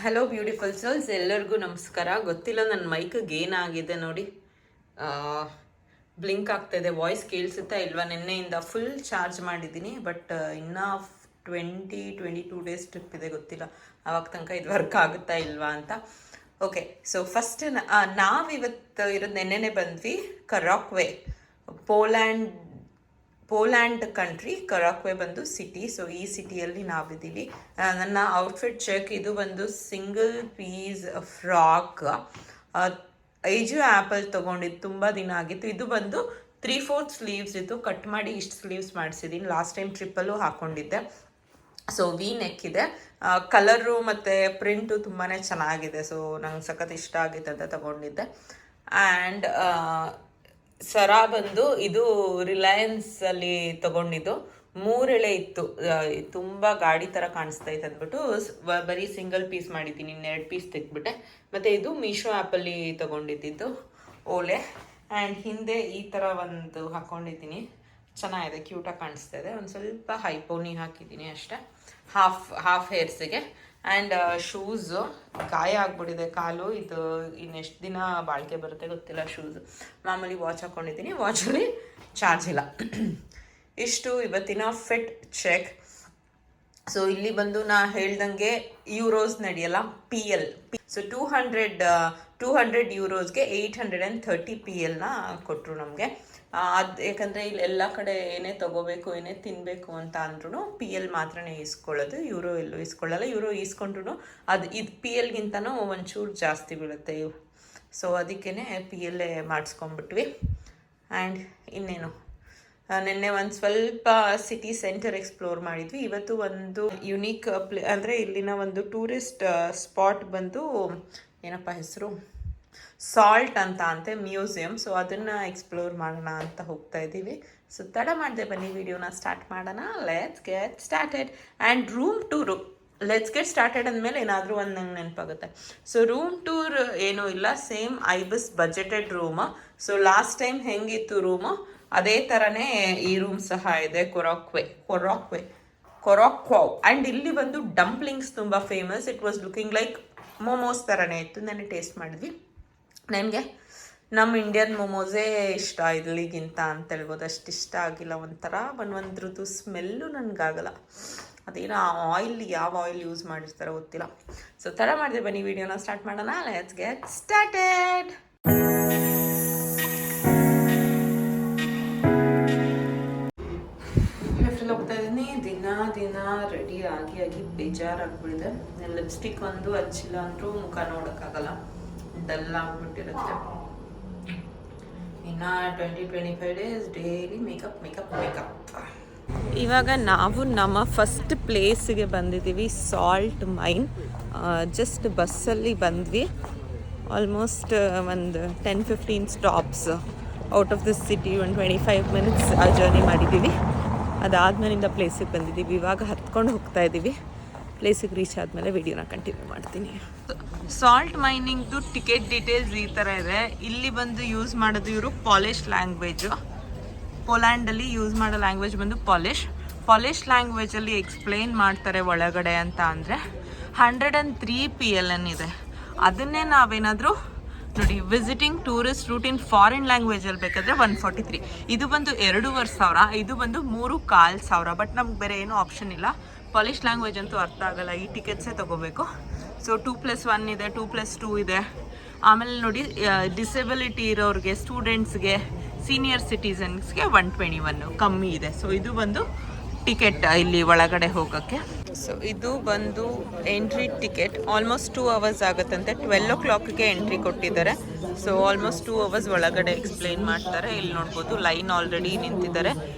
Hello beautiful souls, ಎಲ್ಲರಿಗೂ ನಮಸ್ಕಾರ. ಗೊತ್ತಿಲ್ಲ ನನ್ನ ಮೈಕ್ಗೆ ಏನಾಗಿದೆ ನೋಡಿ, ಬ್ಲಿಂಕ್ ಆಗ್ತಾಯಿದೆ. ವಾಯ್ಸ್ ಕೇಳಿಸುತ್ತಾ ಇಲ್ವಾ? ನಿನ್ನೆಯಿಂದ ಫುಲ್ ಚಾರ್ಜ್ ಮಾಡಿದ್ದೀನಿ, ಬಟ್ ಇನ್ನೂ 22 ಡೇಸ್ ಟ್ರಿಪ್ ಇದೆ. ಗೊತ್ತಿಲ್ಲ ಆವಾಗ ತನಕ ಇದು ವರ್ಕ್ ಆಗುತ್ತಾ ಇಲ್ವಾ ಅಂತ. ಓಕೆ, ಸೊ ಫಸ್ಟ್ ನಾವಿವತ್ತು ಇರೋದು, ನೆನ್ನೆನೆ ಬಂದ್ವಿ ಕರಾಕ್ವೆ, ಪೋಲ್ಯಾಂಡ್ ಕಂಟ್ರಿ. ಕರಾಕ್ವೆ ಬಂದು ಸಿಟಿ. ಸೊ ಈ ಸಿಟಿಯಲ್ಲಿ ನಾವಿದ್ದೀವಿ. ನನ್ನ ಔಟ್ಫಿಟ್ ಚೆಕ್. ಇದು ಬಂದು ಸಿಂಗಲ್ ಪೀಸ್ ಫ್ರಾಕ್, ಏಜು ಆ್ಯಪಲ್ ತೊಗೊಂಡಿದ್ದು, ತುಂಬ ದಿನ ಆಗಿತ್ತು. ಇದು ಬಂದು 3/4 ಸ್ಲೀವ್ಸ್ ಇತ್ತು, ಕಟ್ ಮಾಡಿ ಇಷ್ಟು ಸ್ಲೀವ್ಸ್ ಮಾಡಿಸಿದ್ದೀನಿ. ಲಾಸ್ಟ್ ಟೈಮ್ ಟ್ರಿಪ್ಪಲ್ಲೂ ಹಾಕ್ಕೊಂಡಿದ್ದೆ. ಸೊ ವಿ ನೆಕ್ ಇದೆ. ಕಲರು ಮತ್ತು ಪ್ರಿಂಟು ತುಂಬಾ ಚೆನ್ನಾಗಿದೆ. ಸೊ ನಂಗೆ ಸಖತ್ ಇಷ್ಟ ಆಗಿತ್ತು ಅಂತ ತೊಗೊಂಡಿದ್ದೆ. ಆ್ಯಂಡ್ ಸರ ಬಂದು ಇದು ರಿಲಯನ್ಸಲ್ಲಿ ತೊಗೊಂಡಿದ್ದು. 3 ಎಳೆ ಇತ್ತು, ತುಂಬ ಗಾಡಿ ಥರ ಕಾಣಿಸ್ತಾ ಇತ್ತು ಅಂದ್ಬಿಟ್ಟು ಬರೀ ಸಿಂಗಲ್ ಪೀಸ್ ಮಾಡಿದ್ದೀನಿ, 2 ಪೀಸ್ ತೆಗ್ಬಿಟ್ಟೆ. ಮತ್ತು ಇದು ಮೀಶೋ ಆ್ಯಪಲ್ಲಿ ತೊಗೊಂಡಿದ್ದು ಓಲೆ. ಆ್ಯಂಡ್ ಹಿಂದೆ ಈ ಥರ ಒಂದು ಹಾಕ್ಕೊಂಡಿದ್ದೀನಿ, ಚೆನ್ನಾಗಿದೆ, ಕ್ಯೂಟಾಗಿ ಕಾಣಿಸ್ತಾ ಇದೆ. ಒಂದು ಸ್ವಲ್ಪ ಹೈಪೋನಿ ಹಾಕಿದ್ದೀನಿ ಅಷ್ಟೇ, ಹಾಫ್ ಹೇರ್ಸಿಗೆ. ಆ್ಯಂಡ್ ಶೂಸು ಗಾಯ ಆಗ್ಬಿಟ್ಟಿದೆ ಕಾಲು. ಇದು ಇನ್ನೆಷ್ಟು ದಿನ ಬಾಳಿಕೆ ಬರುತ್ತೆ ಗೊತ್ತಿಲ್ಲ. ಶೂಸು ಮಾಮೂಲಿ ವಾಚ್ ಹಾಕ್ಕೊಂಡಿದ್ದೀನಿ, ವಾಚಲ್ಲಿ ಚಾರ್ಜ್ ಇಲ್ಲ. ಇಷ್ಟು ಇವತ್ತಿನ ಫಿಟ್ ಚೆಕ್. ಸೊ ಇಲ್ಲಿ ಬಂದು ನಾ ಹೇಳ್ದಂಗೆ ಯೂರೋಸ್ ನಡೆಯಲ್ಲ, PL. ಸೊ 200 ಯೂರೋಸ್ಗೆ 830 PLನ ಕೊಟ್ಟರು ನಮಗೆ. ಅದು ಯಾಕಂದರೆ ಇಲ್ಲಿ ಎಲ್ಲ ಕಡೆ ಏನೇ ತೊಗೋಬೇಕು, ಏನೇ ತಿನ್ನಬೇಕು ಅಂತ ಅಂದ್ರೂ PL ಮಾತ್ರನೇ ಇಸ್ಕೊಳ್ಳೋದು, ಯೂರೋ ಎಲ್ಲೂ ಇಸ್ಕೊಳ್ಳಲ್ಲ. ಯೂರೋ ಇಸ್ಕೊಂಡ್ರು ಇದು PLಗಿಂತನೂ ಒಂಚೂರು ಜಾಸ್ತಿ ಬೀಳುತ್ತೆ. ಸೊ ಅದಕ್ಕೇ PL ಮಾಡಿಸ್ಕೊಂಡ್ಬಿಟ್ವಿ. ಆ್ಯಂಡ್ ಇನ್ನೇನು, ನಿನ್ನೆ ಒಂದು ಸ್ವಲ್ಪ ಸಿಟಿ ಸೆಂಟರ್ ಎಕ್ಸ್ಪ್ಲೋರ್ ಮಾಡಿದ್ವಿ. ಇವತ್ತು ಒಂದು ಯುನೀಕ್ ಅಂದರೆ ಇಲ್ಲಿನ ಒಂದು ಟೂರಿಸ್ಟ್ ಸ್ಪಾಟ್ ಬಂದು, ಏನಪ್ಪ ಹೆಸರು, ಸಾಲ್ಟ್ ಅಂತೆ ಮ್ಯೂಸಿಯಂ. ಸೊ ಅದನ್ನು ಎಕ್ಸ್ಪ್ಲೋರ್ ಮಾಡೋಣ ಅಂತ ಹೋಗ್ತಾ ಇದ್ದೀವಿ. ಸೊ ತಡ ಮಾಡದೆ ಬನ್ನಿ, ವಿಡಿಯೋನ ಸ್ಟಾರ್ಟ್ ಮಾಡೋಣ. Let's get started. And room tour, let's get started ಅಂದಮೇಲೆ ಏನಾದರೂ ಒಂದು ನಂಗೆ ನೆನಪಾಗುತ್ತೆ. ಸೊ ರೂಮ್ ಟೂರ್ ಏನೂ ಇಲ್ಲ, same Ibis budgeted room. So last time ಹೆಂಗಿತ್ತು ರೂಮು ಅದೇ ಥರನೇ ಈ ರೂಮ್ ಸಹ ಇದೆ. ಕೊರಾಕ್ವೋ. ಆ್ಯಂಡ್ ಇಲ್ಲಿ ಬಂದು ಡಂಪ್ಲಿಂಗ್ಸ್ ತುಂಬ famous. It was looking like momos ಥರನೇ ಇತ್ತು. ನೆನ್ನೆ ಟೇಸ್ಟ್ ಮಾಡಿದ್ವಿ. ನನಗೆ ನಮ್ಮ ಇಂಡಿಯನ್ ಮೊಮೋಸೇ ಇಷ್ಟ ಇಲ್ಲಿಗಿಂತ ಅಂತ ಹೇಳ್ಬೋದು. ಅಷ್ಟು ಇಷ್ಟ ಆಗಿಲ್ಲ. ಒಂಥರ ಒಂದ್ರದ್ದು ಸ್ಮೆಲ್ಲು ನನಗಾಗಲ್ಲ. ಅದೇನೋ ಆಯಿಲ್, ಯಾವ ಆಯಿಲ್ ಯೂಸ್ ಮಾಡಿರ್ತಾರೋ ಗೊತ್ತಿಲ್ಲ. ಸೊ ತಡ ಮಾಡಿದೆ, ಬನ್ನಿ ವಿಡಿಯೋನ ಸ್ಟಾರ್ಟ್ ಮಾಡೋಣ. Let's get started. ಹೋಗ್ತಾ ಇದ್ದೀನಿ. ದಿನ ರೆಡಿ ಆಗಿ ಬೇಜಾರಾಗ್ಬಿಟ್ಟಿದೆ. ಲಿಪ್ಸ್ಟಿಕ್ ಒಂದು ಹಚ್ಚಿಲ್ಲ ಅಂದರೂ ಮುಖ ನೋಡೋಕ್ಕಾಗಲ್ಲ, ಡಲ್ ಆಗ್ಬಿಟ್ಟಿರುತ್ತೆ. ಇನ್ನು 20-25 ಡೇಸ್ ಡೈಲಿ ಮೇಕಪ್. ಇವಾಗ ನಾವು ನಮ್ಮ ಫಸ್ಟ್ ಪ್ಲೇಸಿಗೆ ಬಂದಿದ್ದೀವಿ, ಸಾಲ್ಟ್ ಮೈನ್. ಜಸ್ಟ್ ಬಸ್ಸಲ್ಲಿ ಬಂದ್ವಿ. ಆಲ್ಮೋಸ್ಟ್ ಒಂದು 10-15 stops out of this city. 25 minutes ಆ ಜರ್ನಿ ಮಾಡಿದ್ದೀವಿ. ಅದಾದ್ಮೇಲಿಂದ ಪ್ಲೇಸಿಗೆ ಬಂದಿದ್ದೀವಿ. ಇವಾಗ ಹತ್ಕೊಂಡು ಹೋಗ್ತಾ ಇದ್ದೀವಿ. ಪ್ಲೇಸಿಗೆ ರೀಚ್ ಆದಮೇಲೆ ವಿಡಿಯೋನ ಕಂಟಿನ್ಯೂ ಮಾಡ್ತೀನಿ. ಸಾಲ್ಟ್ ಮೈನಿಂಗ್ದು ಟಿಕೆಟ್ ಡೀಟೇಲ್ಸ್ ಈ ಥರ ಇದೆ. ಇಲ್ಲಿ ಬಂದು ಯೂಸ್ ಮಾಡೋದು ಇವರು ಪಾಲಿಷ್ ಲ್ಯಾಂಗ್ವೇಜು. ಪೋಲ್ಯಾಂಡಲ್ಲಿ ಯೂಸ್ ಮಾಡೋ ಲ್ಯಾಂಗ್ವೇಜ್ ಬಂದು ಪಾಲಿಷ್ ಲ್ಯಾಂಗ್ವೇಜಲ್ಲಿ ಎಕ್ಸ್ಪ್ಲೇನ್ ಮಾಡ್ತಾರೆ ಒಳಗಡೆ ಅಂತ. ಅಂದರೆ 103 PLN ಇದೆ. ಅದನ್ನೇ ನಾವೇನಾದರೂ ನೋಡಿ, visiting tourist route in foreign ಲ್ಯಾಂಗ್ವೇಜಲ್ಲಿ ಬೇಕಾದರೆ 143. ಇದು ಬಂದು 2,500. ಇದು ಬಂದು 3,500. ಬಟ್ ನಮ್ಗೆ ಬೇರೆ ಏನೂ ಆಪ್ಷನ್ ಇಲ್ಲ. ಪಾಲಿಷ್ ಲ್ಯಾಂಗ್ವೇಜ್ ಅಂತೂ ಅರ್ಥ ಆಗಲ್ಲ, ಈ ಟಿಕೆಟ್ಸೇ ತೊಗೋಬೇಕು. ಸೊ 2+1 ಇದೆ, 2+2 ಇದೆ. ಆಮೇಲೆ ನೋಡಿ, ಡಿಸೆಬಿಲಿಟಿ ಇರೋರಿಗೆ, ಸ್ಟೂಡೆಂಟ್ಸ್ಗೆ, ಸೀನಿಯರ್ ಸಿಟಿಸನ್ಸ್ಗೆ 121 ಕಮ್ಮಿ ಇದೆ. ಸೊ ಇದು ಬಂದು ಟಿಕೆಟ್ ಇಲ್ಲಿ ಒಳಗಡೆ ಹೋಗೋಕ್ಕೆ. ಸೊ ಇದು ಬಂದು ಎಂಟ್ರಿ ಟಿಕೆಟ್. ಆಲ್ಮೋಸ್ಟ್ 2 ಅವರ್ಸ್ ಆಗುತ್ತಂತೆ. 12 o'clockಗೆ ಎಂಟ್ರಿ ಕೊಟ್ಟಿದ್ದಾರೆ. ಸೊ ಆಲ್ಮೋಸ್ಟ್ 2 ಅವರ್ಸ್ ಒಳಗಡೆ ಎಕ್ಸ್ಪ್ಲೈನ್ ಮಾಡ್ತಾರೆ. ಇಲ್ಲಿ ನೋಡ್ಬೋದು, ಲೈನ್ ಆಲ್ರೆಡಿ ನಿಂತಿದ್ದಾರೆ.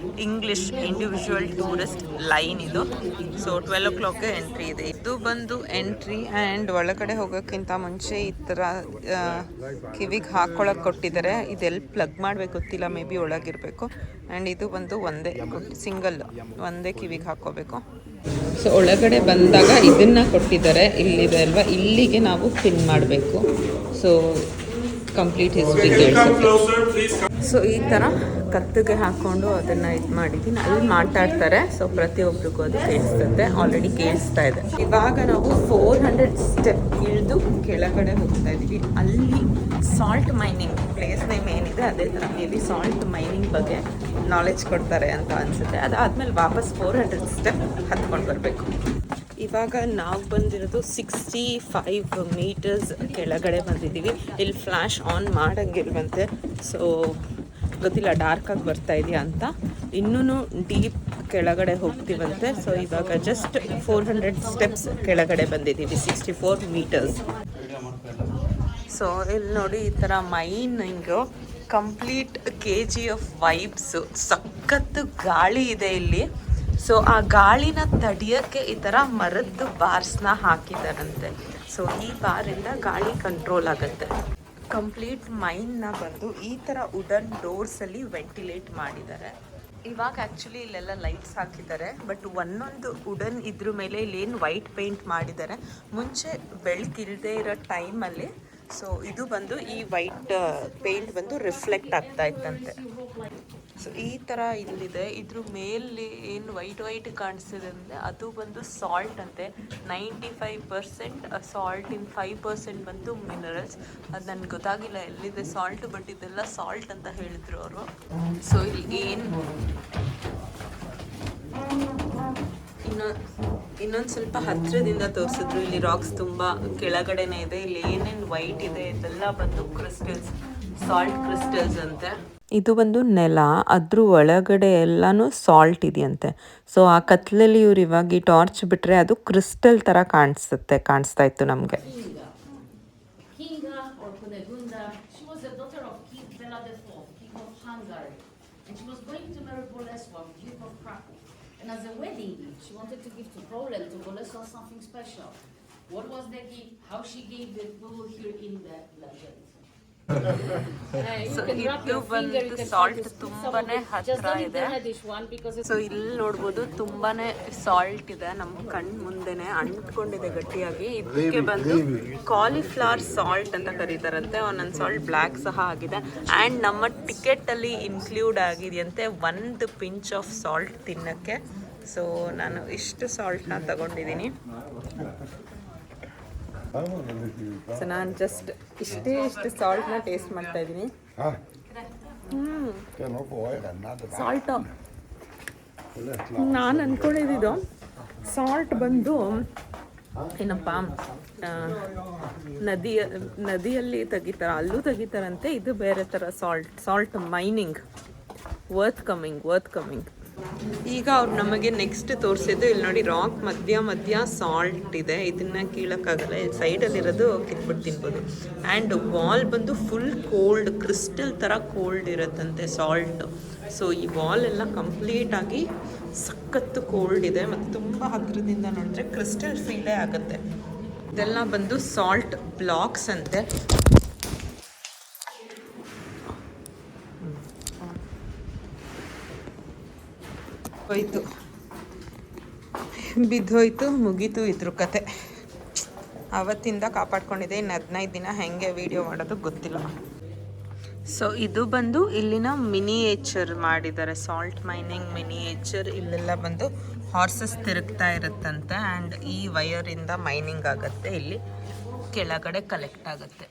ಇಂಗ್ಲಿಷ್ ಇಂಡಿವಿಜುವಲ್ ಟೂರಿಸ್ಟ್ ಲೈನ್ ಇದು. ಸೊ 12 o'clockಗೆ ಎಂಟ್ರಿ ಇದೆ. ಇದು ಬಂದು ಎಂಟ್ರಿ. ಆ್ಯಂಡ್ ಒಳಗಡೆ ಹೋಗೋಕ್ಕಿಂತ ಮುಂಚೆ ಈ ಥರ ಕಿವಿಗೆ ಹಾಕ್ಕೊಳಕ್ಕೆ ಕೊಟ್ಟಿದ್ದಾರೆ. ಇದೆಲ್ಲಿ ಪ್ಲಗ್ ಮಾಡಬೇಕು ಗೊತ್ತಿಲ್ಲ, ಮೇ ಬಿ ಒಳಗಿರಬೇಕು. ಆ್ಯಂಡ್ ಇದು ಬಂದು ಸಿಂಗಲ್ ಒಂದೇ ಕಿವಿಗೆ ಹಾಕ್ಕೋಬೇಕು. ಸೊ ಒಳಗಡೆ ಬಂದಾಗ ಇದನ್ನು ಕೊಟ್ಟಿದ್ದಾರೆ, ಇಲ್ಲಿದೆ ಅಲ್ವಾ, ಇಲ್ಲಿಗೆ ನಾವು ಪಿನ್ ಮಾಡಬೇಕು. ಸೊ ಕಂಪ್ಲೀಟ್ ಹಿಸ್ಟ್ರಿ ಕೇಳಿಸುತ್ತೆ. ಸೊ ಈ ಥರ ಕತ್ತಿಗೆ ಹಾಕ್ಕೊಂಡು ಅದನ್ನು ಇದು ಮಾಡಿದ್ದೀನಿ. ಅಲ್ಲಿ ಮಾತಾಡ್ತಾರೆ, ಸೊ ಪ್ರತಿಯೊಬ್ಬರಿಗೂ ಅದು ಕೇಳಿಸ್ತದೆ. ಆಲ್ರೆಡಿ ಕೇಳಿಸ್ತಾ ಇದೆ. ಇವಾಗ ನಾವು 400 ಸ್ಟೆಪ್ ಇಳಿದು ಕೆಳಗಡೆ ಹೋಗ್ತಾ ಇದ್ದೀವಿ. ಅಲ್ಲಿ ಸಾಲ್ಟ್ ಮೈನಿಂಗ್ ಪ್ಲೇಸ್ ನೇಮ್ ಏನಿದೆ ಅದೇ ಥರ ಇಲ್ಲಿ ಸಾಲ್ಟ್ ಮೈನಿಂಗ್ ಬಗ್ಗೆ ನಾಲೆಜ್ ಕೊಡ್ತಾರೆ ಅಂತ ಅನಿಸುತ್ತೆ. ಅದಾದಮೇಲೆ ವಾಪಸ್ 400 ಸ್ಟೆಪ್ ಹತ್ಕೊಂಡು ಬರಬೇಕು. ಇವಾಗ ನಾವು ಬಂದಿರೋದು 65 ಮೀಟರ್ಸ್ ಕೆಳಗಡೆ ಬಂದಿದ್ದೀವಿ. ಇಲ್ಲಿ ಫ್ಲ್ಯಾಶ್ ಆನ್ ಮಾಡೋಂಗಿಲ್ವಂತೆ, ಸೊ ಗೊತ್ತಿಲ್ಲ ಡಾರ್ಕಾಗಿ ಬರ್ತಾ ಇದೆಯಾ ಅಂತ. ಇನ್ನೂ ಡೀಪ್ ಕೆಳಗಡೆ ಹೋಗ್ತೀವಂತೆ. ಸೊ ಇವಾಗ ಜಸ್ಟ್ 400 ಸ್ಟೆಪ್ಸ್ ಕೆಳಗಡೆ ಬಂದಿದ್ದೀವಿ, 64 ಮೀಟರ್ಸ್. ಸೊ ಇಲ್ಲಿ ನೋಡಿ ಈ ಥರ ಮೈನಿಂಗು ಕಂಪ್ಲೀಟ್ KGF ವೈಬ್ಸು, ಸಖತ್ತು ಗಾಳಿ ಇದೆ ಇಲ್ಲಿ. ಸೊ ಆ ಗಾಳಿನ ತಡಿಯೋಕ್ಕೆ ಈ ಥರ ಮರದ್ದು ಬಾರ್ಸ್ನ ಹಾಕಿದ್ದಾರಂತೆ. ಸೊ ಈ ಬಾರಿಂದ ಗಾಳಿ ಕಂಟ್ರೋಲ್ ಆಗುತ್ತೆ. ಕಂಪ್ಲೀಟ್ ಮೈನ್ನ ಬಂದು ಈ ಥರ ವುಡನ್ ಡೋರ್ಸಲ್ಲಿ ವೆಂಟಿಲೇಟ್ ಮಾಡಿದ್ದಾರೆ. ಇವಾಗ ಆ್ಯಕ್ಚುಲಿ ಇಲ್ಲೆಲ್ಲ ಲೈಟ್ಸ್ ಹಾಕಿದ್ದಾರೆ, ಬಟ್ ಒಂದೊಂದು ವುಡನ್ ಇದ್ರ ಮೇಲೆ ಇಲ್ಲೇನು ವೈಟ್ ಪೇಂಟ್ ಮಾಡಿದ್ದಾರೆ. ಮುಂಚೆ ಬೆಳಕಿಲ್ಲದೆ ಇರೋ ಟೈಮಲ್ಲಿ ಸೊ ಇದು ಬಂದು ಈ ವೈಟ್ ಪೇಂಟ್ ಬಂದು ರಿಫ್ಲೆಕ್ಟ್ ಆಗ್ತಾ ಇತ್ತಂತೆ. ಸೊ ಈ ಥರ ಇಲ್ಲಿದೆ. ಇದ್ರ ಮೇಲೆ ಏನು ವೈಟ್ ಕಾಣಿಸ್ತಿದೆ ಅಂದರೆ ಅದು ಬಂದು ಸಾಲ್ಟ್ ಅಂತೆ. 95% ಸಾಲ್ಟ್, ಇನ್ 5% ಬಂದು ಮಿನರಲ್ಸ್. ಅದು ನನಗೆ ಗೊತ್ತಾಗಿಲ್ಲ ಎಲ್ಲಿದೆ ಸಾಲ್ಟ್, ಬಟ್ ಇದೆಲ್ಲ ಸಾಲ್ಟ್ ಅಂತ ಹೇಳಿದರು ಅವರು. ಸೊ ಇಲ್ಲಿ ಏನು ಇನ್ನೊಂದು ಸ್ವಲ್ಪ ಹತ್ತಿರದಿಂದ ತೋರಿಸಿದ್ರು. ಇಲ್ಲಿ ರಾಕ್ಸ್ ತುಂಬ ಕೆಳಗಡೆನೇ ಇದೆ. ಇಲ್ಲಿ ಏನೇನು ವೈಟ್ ಇದೆ ಇದೆಲ್ಲ ಬಂದು ಕ್ರಿಸ್ಟಲ್ಸ್, ಸಾಲ್ಟ್ ಕ್ರಿಸ್ಟಲ್ಸ್ ಅಂತೆ. ಇದು ಒಂದು ನೆಲ, ಅದ್ರ ಒಳಗಡೆ ಎಲ್ಲಾನು ಸಾಲ್ಟ್ ಇದೆಯಂತೆ. ಸೊ ಆ ಕತ್ಲಲ್ಲಿ ಇವ್ರು ಇವಾಗ ಈ ಟಾರ್ಚ್ ಬಿಟ್ರೆ ಅದು ಕ್ರಿಸ್ಟಲ್ ಥರ ಕಾಣಿಸ್ತಾ ಇತ್ತು ನಮಗೆ. And as a wedding gift, she wanted to give to Poland, to Bolesław something special. What was the gift? How she gave it, we will hear in the legend. ಇದು ಬಂದು salt ತುಂಬಾನೇ ಹತ್ರ ಇದೆ. So ಇಲ್ಲಿ ನೋಡ್ಬೋದು ತುಂಬಾನೇ salt ಇದೆ, ನಮ್ಮ ಕಣ್ ಮುಂದೆನೆ ಅಂಟ್ಕೊಂಡಿದೆ ಗಟ್ಟಿಯಾಗಿ. ಇದಕ್ಕೆ ಬಂದು ಕಾಲಿಫ್ಲವರ್ ಸಾಲ್ಟ್ ಅಂತ ಕರೀತಾರಂತೆ. ಒಂದೊಂದು ಸಾಲ್ಟ್ ಬ್ಲ್ಯಾಕ್ ಸಹ ಆಗಿದೆ. ಆ್ಯಂಡ್ ನಮ್ಮ ಟಿಕೆಟ್ ಅಲ್ಲಿ ಇನ್ಕ್ಲೂಡ್ ಆಗಿದೆಯಂತೆ 1 ಪಿಂಚ್ ಆಫ್ ಸಾಲ್ಟ್ ತಿನ್ನಕ್ಕೆ. ಸೊ ನಾನು ಇಷ್ಟು ಸಾಲ್ಟ್ನ ತಗೊಂಡಿದ್ದೀನಿ. ಸೊ ನಾನು ಜಸ್ಟ್ ಇಷ್ಟು ಸಾಲ್ಟ್ನ ಟೇಸ್ಟ್ ಮಾಡ್ತಾ ಇದ್ದೀನಿ. ಸಾಲ್ಟ್ ನಾನು ಅಂದ್ಕೊಂಡಿದ್ದು ಸಾಲ್ಟ್ ಬಂದು ಏನಪ್ಪ ನದಿಯಲ್ಲಿ ತೆಗಿತಾರ, ಅಲ್ಲೂ ತೆಗಿತಾರಂತೆ. ಇದು ಬೇರೆ ಥರ ಸಾಲ್ಟ್ ಮೈನಿಂಗ್. Worth coming. ಈಗ ಅವ್ರು ನಮಗೆ ನೆಕ್ಸ್ಟ್ ತೋರಿಸಿದ್ದು ಇಲ್ಲಿ ನೋಡಿ, ರಾಕ್ ಮಧ್ಯ ಸಾಲ್ಟ್ ಇದೆ. ಇದನ್ನ ಕೀಳಕ್ಕಾಗಲ್ಲ, ಇಲ್ಲಿ ಸೈಡಲ್ಲಿರೋದು ಕಿತ್ಬಿಟ್ಟು ತಿನ್ಬೋದು. ಆ್ಯಂಡ್ ವಾಲ್ ಬಂದು ಫುಲ್ ಕೋಲ್ಡ್, ಕ್ರಿಸ್ಟಲ್ ಥರ ಕೋಲ್ಡ್ ಇರುತ್ತಂತೆ ಸಾಲ್ಟ್. ಸೊ ಈ ವಾಲ್ ಎಲ್ಲ ಕಂಪ್ಲೀಟಾಗಿ ಸಖತ್ತು ಕೋಲ್ಡ್ ಇದೆ, ಮತ್ತು ತುಂಬ ಹತ್ತಿರದಿಂದ ನೋಡಿದ್ರೆ ಕ್ರಿಸ್ಟಲ್ ಫೀಲೇ ಆಗುತ್ತೆ. ಇದೆಲ್ಲ ಬಂದು ಸಾಲ್ಟ್ ಬ್ಲಾಕ್ಸ್ ಅಂತೆ. ಬಿದ್ದೋಯ್ತು, ಮುಗೀತು ಇದ್ರ ಕತೆ. ಅವತ್ತಿಂದ ಕಾಪಾಡ್ಕೊಂಡಿದ್ದೆ. ಇನ್ನು 15 ದಿನ ಹೆಂಗೆ ವಿಡಿಯೋ ಮಾಡೋದು ಗೊತ್ತಿಲ್ಲ. ಸೊ ಇದು ಬಂದು ಇಲ್ಲಿನ ಮಿನಿಯೇಚರ್ ಮಾಡಿದ್ದಾರೆ, ಸಾಲ್ಟ್ ಮೈನಿಂಗ್ ಮಿನಿಯೇಚರ್. ಇಲ್ಲೆಲ್ಲ ಬಂದು ಹಾರ್ಸಸ್ ತಿರುಗ್ತಾ ಇರುತ್ತಂತೆ. ಆ್ಯಂಡ್ ಈ ವಯರಿಂದ ಮೈನಿಂಗ್ ಆಗುತ್ತೆ, ಇಲ್ಲಿ ಕೆಳಗಡೆ ಕಲೆಕ್ಟ್ ಆಗುತ್ತೆ.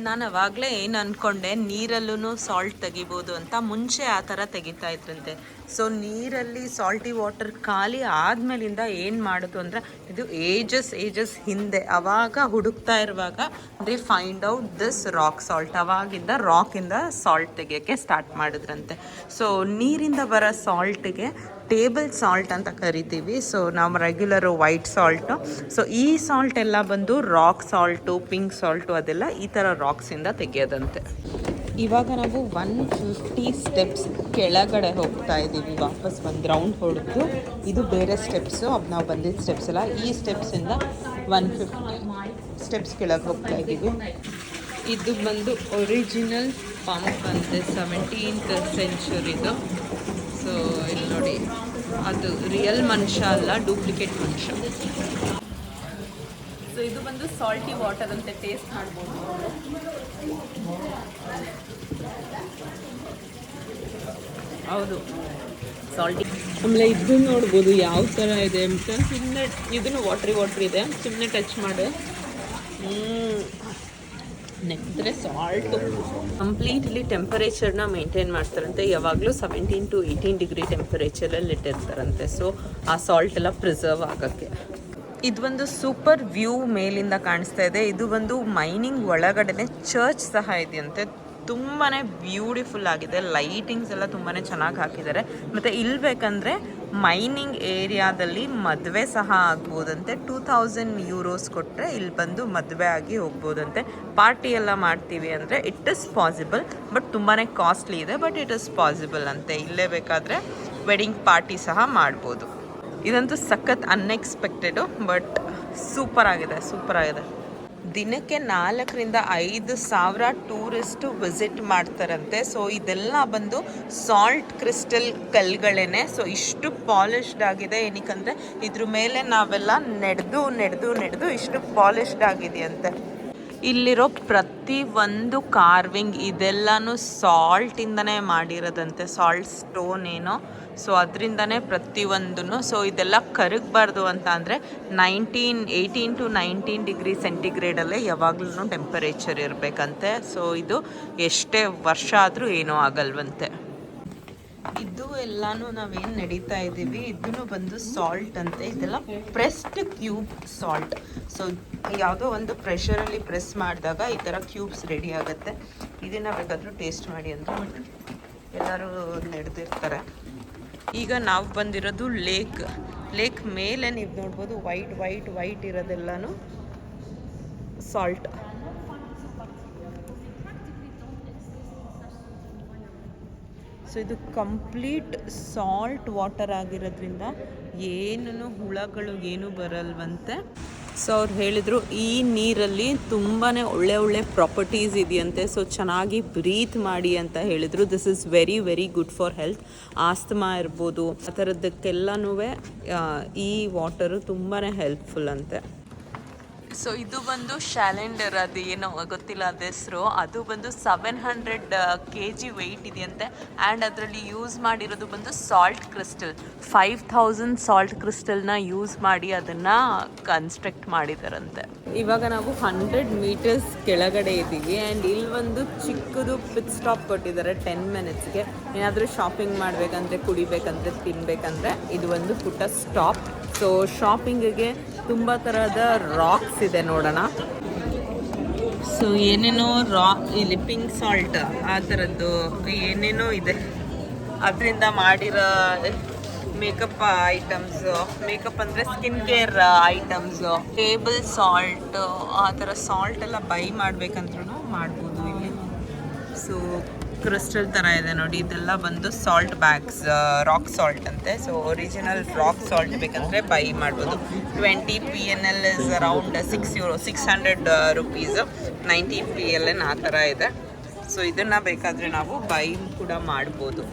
ನಾನು ಅವಾಗಲೇ ಏನು ಅಂದ್ಕೊಂಡೆ, ನೀರಲ್ಲೂ ಸಾಲ್ಟ್ ತೆಗಿಬೋದು ಅಂತ. ಮುಂಚೆ ಆ ಥರ ತೆಗಿತಾ ಇದ್ರಂತೆ. ಸೊ ನೀರಲ್ಲಿ ಸಾಲ್ಟಿ ವಾಟರ್ ಖಾಲಿ ಆದಮೇಲಿಂದ ಏನು ಮಾಡೋದು ಅಂದರೆ, ಇದು ಏಜಸ್ ಹಿಂದೆ ಅವಾಗ ಹುಡುಕ್ತಾ ಇರುವಾಗ they find out this rock salt. ಅವಾಗಿಂದ ರಾಕಿಂದ ಸಾಲ್ಟ್ ತೆಗಿಯೋಕ್ಕೆ ಸ್ಟಾರ್ಟ್ ಮಾಡಿದ್ರಂತೆ. ಸೊ ನೀರಿಂದ ಬರೋ ಸಾಲ್ಟಿಗೆ ಟೇಬಲ್ ಸಾಲ್ಟ್ ಅಂತ ಕರಿತೀವಿ. ಸೊ ನಾವು ರೆಗ್ಯುಲರು ವೈಟ್ ಸಾಲ್ಟು. ಸೊ ಈ ಸಾಲ್ಟ್ ಎಲ್ಲ ಬಂದು ರಾಕ್ ಸಾಲ್ಟು, ಪಿಂಕ್ ಸಾಲ್ಟು ಅದೆಲ್ಲ ಈ ಥರ ರಾಕ್ಸಿಂದ ತೆಗೆಯೋದಂತೆ. ಇವಾಗ ನಾವು 150 ಸ್ಟೆಪ್ಸ್ ಕೆಳಗಡೆ ಹೋಗ್ತಾ ಇದ್ದೀವಿ. ವಾಪಸ್ ಒಂದು ರೌಂಡ್ ಹೊಡೆದು, ಇದು ಬೇರೆ ಸ್ಟೆಪ್ಸು, ನಾವು ಬಂದಿದ್ದ ಸ್ಟೆಪ್ಸ್ ಎಲ್ಲ. ಈ ಸ್ಟೆಪ್ಸಿಂದ 150 ಸ್ಟೆಪ್ಸ್ ಕೆಳಗೆ ಹೋಗ್ತಾ ಇದ್ದೀವಿ. ಇದು ಬಂದು ಒರಿಜಿನಲ್ ಪಂಪ್ ಅಂತೆ, 17th ಸೆಂಚುರಿದು. ಸೊ ಇಲ್ಲಿ ನೋಡಿ, ಅದು ರಿಯಲ್ ಮನುಷ್ಯ ಅಲ್ಲ, ಡೂಪ್ಲಿಕೇಟ್ ಮನುಷ್ಯ. ಸೊ ಸೊ ಇದು ಬಂದು ಸಾಲ್ಟಿ ವಾಟರ್ ಅಂತ ಟೇಸ್ಟ್ ಮಾಡ್ಬೋದು. ಹೌದು ಸಾಲ್ಟಿ. ಆಮೇಲೆ ಇದು ನೋಡ್ಬೋದು ಯಾವ ಥರ ಇದೆ ಅಂತ. ಸುಮ್ಮನೆ ಇದನ್ನು ವಾಟ್ರಿ ಇದೆ, ಸುಮ್ಮನೆ ಟಚ್ ಮಾಡಿ ನೆಕ್ಕಿದ್ರೆ ಸಾಲ್ಟು. ಕಂಪ್ಲೀಟ್ಲಿ ಟೆಂಪರೇಚರ್ನ ಮೇಂಟೈನ್ ಮಾಡ್ತಾರಂತೆ. ಯಾವಾಗಲೂ 17 to 18 ಡಿಗ್ರಿ ಟೆಂಪರೇಚರಲ್ಲಿ ಇಟ್ಟಿರ್ತಾರಂತೆ. ಸೊ ಆ ಸಾಲ್ಟ್ ಎಲ್ಲ ಪ್ರಿಸರ್ವ್ ಆಗೋಕ್ಕೆ. ಇದು ಒಂದು ಸೂಪರ್ ವ್ಯೂ ಮೇಲಿಂದ ಕಾಣಿಸ್ತಾ ಇದೆ. ಇದು ಒಂದು ಮೈನಿಂಗ್ ಒಳಗಡೆನೆ ಚರ್ಚ್ ಸಹ ಇದೆಯಂತೆ. ತುಂಬಾ ಬ್ಯೂಟಿಫುಲ್ ಆಗಿದೆ. ಲೈಟಿಂಗ್ಸ್ ಎಲ್ಲ ತುಂಬಾ ಚೆನ್ನಾಗಿ ಹಾಕಿದ್ದಾರೆ. ಮತ್ತು ಇಲ್ಲಿ ಬೇಕಂದರೆ ಮೈನಿಂಗ್ ಏರಿಯಾದಲ್ಲಿ ಮದುವೆ ಸಹ ಆಗ್ಬೋದಂತೆ. 2000 euros ಕೊಟ್ಟರೆ ಇಲ್ಲಿ ಬಂದು ಮದುವೆ ಆಗಿ ಹೋಗ್ಬೋದಂತೆ. ಪಾರ್ಟಿ ಎಲ್ಲ ಮಾಡ್ತೀವಿ ಅಂದರೆ ಇಟ್ ಇಸ್ ಪಾಸಿಬಲ್, ಬಟ್ ತುಂಬಾ ಕಾಸ್ಟ್ಲಿ ಇದೆ. ಬಟ್ ಇಟ್ ಇಸ್ ಪಾಸಿಬಲ್ ಅಂತೆ. ಇಲ್ಲೇ ಬೇಕಾದರೆ ವೆಡ್ಡಿಂಗ್ ಪಾರ್ಟಿ ಸಹ ಮಾಡ್ಬೋದು. ಇದಂತೂ ಸಖತ್ ಅನ್ಎಕ್ಸ್ಪೆಕ್ಟೆಡು, ಬಟ್ ಸೂಪರ್ ಆಗಿದೆ. ದಿನಕ್ಕೆ 4,000 to 5,000 ಟೂರಿಸ್ಟು ವಿಸಿಟ್ ಮಾಡ್ತಾರಂತೆ. ಸೊ ಇದೆಲ್ಲ ಬಂದು ಸಾಲ್ಟ್ ಕ್ರಿಸ್ಟಲ್ ಕಲ್ಗಳೇನೆ. ಸೊ ಇಷ್ಟು ಪಾಲಿಶ್ಡ್ ಆಗಿದೆ. ಏನಕ್ಕಂದರೆ ಇದ್ರ ಮೇಲೆ ನಾವೆಲ್ಲ ನಡೆದು ಇಷ್ಟು ಪಾಲಿಶ್ಡ್ ಆಗಿದೆಯಂತೆ. ಇಲ್ಲಿರೋ ಪ್ರತಿ ಒಂದು ಕಾರ್ವಿಂಗ್ ಇದೆಲ್ಲನೂ ಸಾಲ್ಟಿಂದನೇ ಮಾಡಿರೋದಂತೆ. ಸಾಲ್ಟ್ ಸ್ಟೋನ್ ಏನೋ, ಸೊ ಅದರಿಂದನೇ ಪ್ರತಿಯೊಂದೂ. ಸೊ ಇದೆಲ್ಲ ಕರಗಬಾರ್ದು ಅಂತ ಅಂದರೆ 18 to 19 ಡಿಗ್ರಿ ಸೆಂಟಿಗ್ರೇಡಲ್ಲೇ ಯಾವಾಗಲೂ ಟೆಂಪರೇಚರ್ ಇರಬೇಕಂತೆ. ಸೊ ಇದು ಎಷ್ಟೇ ವರ್ಷ ಆದರೂ ಏನೂ ಆಗಲ್ವಂತೆ. ಇದು ಎಲ್ಲನೂ ನಾವೇನು ನಡೀತಾ ಇದ್ದೀವಿ ಇದನ್ನು ಬಂದು ಸಾಲ್ಟ್ ಅಂತೆ. ಇದೆಲ್ಲ ಪ್ರೆಸ್ಡ್ ಕ್ಯೂಬ್ ಸಾಲ್ಟ್. ಸೊ ಯಾವುದೋ ಒಂದು ಪ್ರೆಷರಲ್ಲಿ ಪ್ರೆಸ್ ಮಾಡಿದಾಗ ಈ ಥರ ಕ್ಯೂಬ್ಸ್ ರೆಡಿ ಆಗುತ್ತೆ. ಇದನ್ನು ಬೇಕಾದರೂ ಟೇಸ್ಟ್ ಮಾಡಿ ಅಂತ ಎಲ್ಲರೂ ನಡೆದಿರ್ತಾರೆ. ಈಗ ನಾವು ಬಂದಿರೋದು ಲೇಕ್ ಮೇಲೆ ನೀವು ನೋಡ್ಬೋದು ವೈಟ್ ಇರೋದೆಲ್ಲನೂ ಸಾಲ್ಟ್. ಸೊ ಇದು ಕಂಪ್ಲೀಟ್ ಸಾಲ್ಟ್ ವಾಟರ್ ಆಗಿರೋದ್ರಿಂದ ಏನೂ ಹುಳಗಳು ಏನೂ ಬರಲ್ವಂತೆ. ಸೊ ಅವ್ರು ಹೇಳಿದರು ಈ ನೀರಲ್ಲಿ ತುಂಬಾ ಒಳ್ಳೆ ಪ್ರಾಪರ್ಟೀಸ್ ಇದೆಯಂತೆ. ಸೊ ಚೆನ್ನಾಗಿ ಬ್ರೀತ್ ಮಾಡಿ ಅಂತ ಹೇಳಿದರು. This is very good for health. Asthma ಇರ್ಬೋದು, ಆ ಥರದ್ದಕ್ಕೆಲ್ಲನೂ ಈ ವಾಟರು ತುಂಬಾ ಹೆಲ್ಪ್ಫುಲ್ ಅಂತೆ. ಸೊ ಇದು ಬಂದು ಶಾಲೆಂಡರ್, ಅದು ಏನೋ ಗೊತ್ತಿಲ್ಲ ಅದು ಹೆಸರು. ಅದು ಬಂದು 700 kg ವೆಯ್ಟ್ ಇದೆಯಂತೆ. ಆ್ಯಂಡ್ ಅದರಲ್ಲಿ ಯೂಸ್ ಮಾಡಿರೋದು ಬಂದು ಸಾಲ್ಟ್ ಕ್ರಿಸ್ಟಲ್. 5000 ಸಾಲ್ಟ್ ಕ್ರಿಸ್ಟಲ್ನ ಯೂಸ್ ಮಾಡಿ ಅದನ್ನು ಕನ್ಸ್ಟ್ರಕ್ಟ್ ಮಾಡಿದಾರಂತೆ. ಇವಾಗ ನಾವು 100 meters ಕೆಳಗಡೆ ಇದ್ದೀವಿ. ಆ್ಯಂಡ್ ಇಲ್ಲಿ ಒಂದು ಚಿಕ್ಕದು ಪಿಟ್ ಸ್ಟಾಪ್ ಕೊಟ್ಟಿದ್ದಾರೆ 10 minutesಗೆ. ಏನಾದರೂ ಶಾಪಿಂಗ್ ಮಾಡಬೇಕಂದ್ರೆ, ಕುಡಿಬೇಕಂದ್ರೆ, ತಿನ್ನಬೇಕಂದ್ರೆ ಇದು ಒಂದು ಪುಟ್ಟ ಸ್ಟಾಪ್. ಸೊ ಶಾಪಿಂಗಿಗೆ ತುಂಬ ಥರದ ರಾಕ್ಸ್ ಇದೆ, ನೋಡೋಣ. ಸೊ ಏನೇನೋ ಇಲ್ಲಿ ಪಿಂಕ್ ಸಾಲ್ಟ್ ಆ ಥರದ್ದು ಏನೇನೋ ಇದೆ. ಅದರಿಂದ ಮಾಡಿರೋ ಮೇಕಪ್ ಐಟಮ್ಸು, ಮೇಕಪ್ ಅಂದರೆ skin care items, table salt, ಆ ಥರ ಸಾಲ್ಟ್ ಎಲ್ಲ ಬೈ ಮಾಡಬೇಕಂದ್ರೂ ಮಾಡ್ಬೋದು ಇಲ್ಲಿ. ಸೊ ಕ್ರಿಸ್ಟಲ್ ಥರ ಇದೆ ನೋಡಿ. ಇದೆಲ್ಲ ಬಂದು ಸಾಲ್ಟ್ ಬ್ಯಾಗ್ಸ್, ರಾಕ್ ಸಾಲ್ಟ್ ಅಂತೆ. ಸೊ ಒರಿಜಿನಲ್ ರಾಕ್ ಸಾಲ್ಟ್ ಬೇಕಂದರೆ ಬೈ ಮಾಡ್ಬೋದು. 20 PNL is around €600 rupees. 90 PLN ಆ ಥರ ಇದೆ. ಸೊ ಇದನ್ನು ಬೇಕಾದರೆ ನಾವು ಬೈ ಕೂಡ ಮಾಡ್ಬೋದು.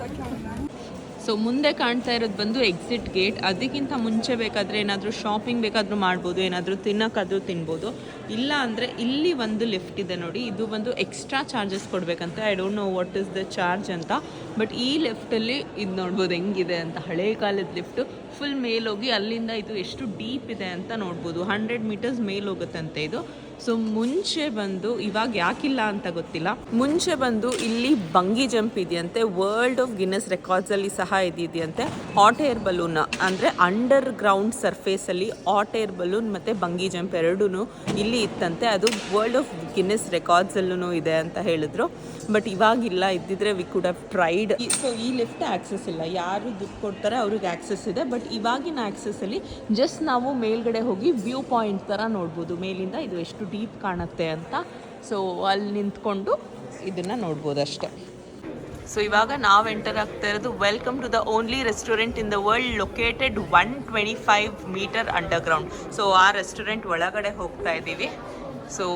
ಸೊ ಮುಂದೆ ಕಾಣ್ತಾ ಇರೋದು ಬಂದು ಎಕ್ಸಿಟ್ ಗೇಟ್. ಅದಕ್ಕಿಂತ ಮುಂಚೆ ಬೇಕಾದರೆ ಏನಾದರೂ ಶಾಪಿಂಗ್ ಬೇಕಾದರೂ ಮಾಡ್ಬೋದು, ಏನಾದರೂ ತಿನ್ನೋಕ್ಕಾದರೂ ತಿನ್ಬೋದು. ಇಲ್ಲ ಅಂದರೆ ಇಲ್ಲಿ ಒಂದು ಲಿಫ್ಟ್ ಇದೆ ನೋಡಿ. ಇದು ಬಂದು ಎಕ್ಸ್ಟ್ರಾ ಚಾರ್ಜಸ್ ಕೊಡಬೇಕಂತ. I don't know what is the charge ಅಂತ. ಬಟ್ ಈ ಲಿಫ್ಟಲ್ಲಿ ಇದು ನೋಡ್ಬೋದು ಹೆಂಗಿದೆ ಅಂತ. ಹಳೆ ಕಾಲದ ಲಿಫ್ಟು ಫುಲ್ ಮೇಲೋಗಿ ಅಲ್ಲಿಂದ ಇದು ಎಷ್ಟು ಡೀಪ್ ಇದೆ ಅಂತ ನೋಡ್ಬೋದು. 100 meters ಮೇಲೋಗುತ್ತಂತೆ ಇದು. ಸೊ ಮುಂಚೆ ಬಂದು, ಇವಾಗ ಯಾಕಿಲ್ಲ ಅಂತ ಗೊತ್ತಿಲ್ಲ, ಮುಂಚೆ ಬಂದು ಇಲ್ಲಿ ಬಂಗಿ ಜಂಪ್ ಇದೆಯಂತೆ. ವರ್ಲ್ಡ್ ಆಫ್ ಗಿನ್ನೆಸ್ ರೆಕಾರ್ಡ್ಸಲ್ಲಿ ಸಹ ಇದೆಯಂತೆ. ಹಾಟ್ ಏರ್ ಬಲೂನ್ ಅಂದರೆ ಅಂಡರ್ ಗ್ರೌಂಡ್ ಸರ್ಫೇಸಲ್ಲಿ ಹಾಟ್ ಏರ್ ಬಲೂನ್ ಮತ್ತು ಬಂಗಿ ಜಂಪ್ ಎರಡೂ ಇಲ್ಲಿ ಇತ್ತಂತೆ. ಅದು ವರ್ಲ್ಡ್ ಆಫ್ ಗಿನ್ನೆಸ್ ರೆಕಾರ್ಡ್ಸಲ್ಲೂ ಇದೆ ಅಂತ ಹೇಳಿದ್ರು. ಬಟ್ ಇವಾಗಿಲ್ಲ. ಇದ್ದಿದ್ರೆ we could have tried. So ಈ ಲಿಫ್ಟ್ ಆಕ್ಸೆಸ್ ಇಲ್ಲ, ಯಾರು ದುಡ್ಡು ಕೊಡ್ತಾರೆ ಅವ್ರಿಗೆ ಆಕ್ಸೆಸ್ ಇದೆ. ಬಟ್ ಇವಾಗಿನ ಆಕ್ಸೆಸ್ಸಲ್ಲಿ ಜಸ್ಟ್ ನಾವು ಮೇಲ್ಗಡೆ ಹೋಗಿ ವ್ಯೂ ಪಾಯಿಂಟ್ ಥರ ನೋಡ್ಬೋದು ಮೇಲಿಂದ ಇದು ಎಷ್ಟು ಡೀಪ್ ಕಾಣುತ್ತೆ ಅಂತ. ಸೊ ಅಲ್ಲಿ ನಿಂತ್ಕೊಂಡು ಇದನ್ನು ನೋಡ್ಬೋದು ಅಷ್ಟೇ. ಸೊ ಇವಾಗ ನಾವು ಎಂಟರ್ ಆಗ್ತಾ ಇರೋದು welcome to the only restaurant in the world located 125 meter underground. So ಆ ರೆಸ್ಟೋರೆಂಟ್ ಒಳಗಡೆ ಹೋಗ್ತಾ ಇದ್ದೀವಿ. ಸೊ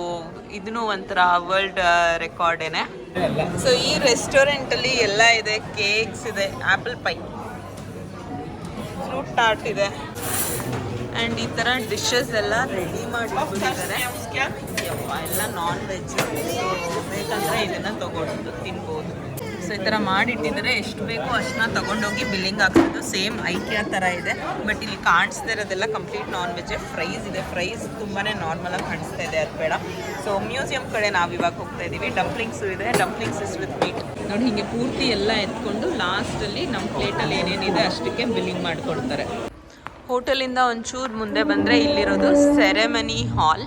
ಇದನ್ನು ಒಂಥರ ವರ್ಲ್ಡ್ ರೆಕಾರ್ಡೇನೆ. ಸೊ ಈ ರೆಸ್ಟೋರೆಂಟಲ್ಲಿ ಎಲ್ಲ ಇದೆ. ಕೇಕ್ಸ್ ಇದೆ, ಆ್ಯಪಲ್ ಪೈ, ಫ್ರೂಟ್ ಟಾರ್ಟ್ ಇದೆ, ಆ್ಯಂಡ್ ಈ ಥರ ಡಿಶಸ್ ಎಲ್ಲ ರೆಡಿ ಮಾಡಿಬಿಟ್ಟಿದ್ದಾರೆ. ಯಪ್ಪ ಎಲ್ಲ ನಾನ್ ವೆಜ್, ಸೊ ಬೇಕಂದರೆ ಇದನ್ನು ತೊಗೊಂಡು ತಿನ್ಬೋದು. ಸೊ ಈ ಥರ ಮಾಡಿಟ್ಟಿದ್ದಾರೆ, ಎಷ್ಟು ಬೇಕೋ ಅಷ್ಟನ್ನ ತೊಗೊಂಡೋಗಿ ಬಿಲ್ಲಿಂಗ್ ಹಾಕ್ಸೋದು. ಸೇಮ್ ಐಕ್ಯಾ ಥರ ಇದೆ, ಬಟ್ ಇಲ್ಲಿ ಕಾಣಿಸ್ತಾ ಇರೋದೆಲ್ಲ ಕಂಪ್ಲೀಟ್ ನಾನ್ ವೆಜ್ಜೇ. ಫ್ರೈಸ್ ಇದೆ, ಫ್ರೈಸ್ ತುಂಬಾ ನಾರ್ಮಲಾಗಿ ಕಾಣಿಸ್ತಾ ಇದೆ, ಅದು ಬೇಡ. ಸೊ ಮ್ಯೂಸಿಯಂ ಕಡೆ ನಾವು ಇವಾಗ ಹೋಗ್ತಾ ಇದ್ದೀವಿ. ಡಂಪ್ಲಿಂಗ್ಸು ಇದೆ, ಡಂಪ್ಲಿಂಗ್ಸ್ ಇಸ್ ವಿತ್ ಮೀಟ್. ನೋಡಿ ಹೀಗೆ ಪೂರ್ತಿ ಎಲ್ಲ ಎತ್ಕೊಂಡು ಲಾಸ್ಟಲ್ಲಿ ನಮ್ಮ ಪ್ಲೇಟಲ್ಲಿ ಏನೇನಿದೆ ಅಷ್ಟಕ್ಕೆ ಬಿಲ್ಲಿಂಗ್ ಮಾಡಿಕೊಡ್ತಾರೆ. ಹೋಟೆಲಿಂದ ಒಂಚೂರು ಮುಂದೆ ಬಂದರೆ ಇಲ್ಲಿರೋದು ಸೆರೆಮನಿ ಹಾಲ್.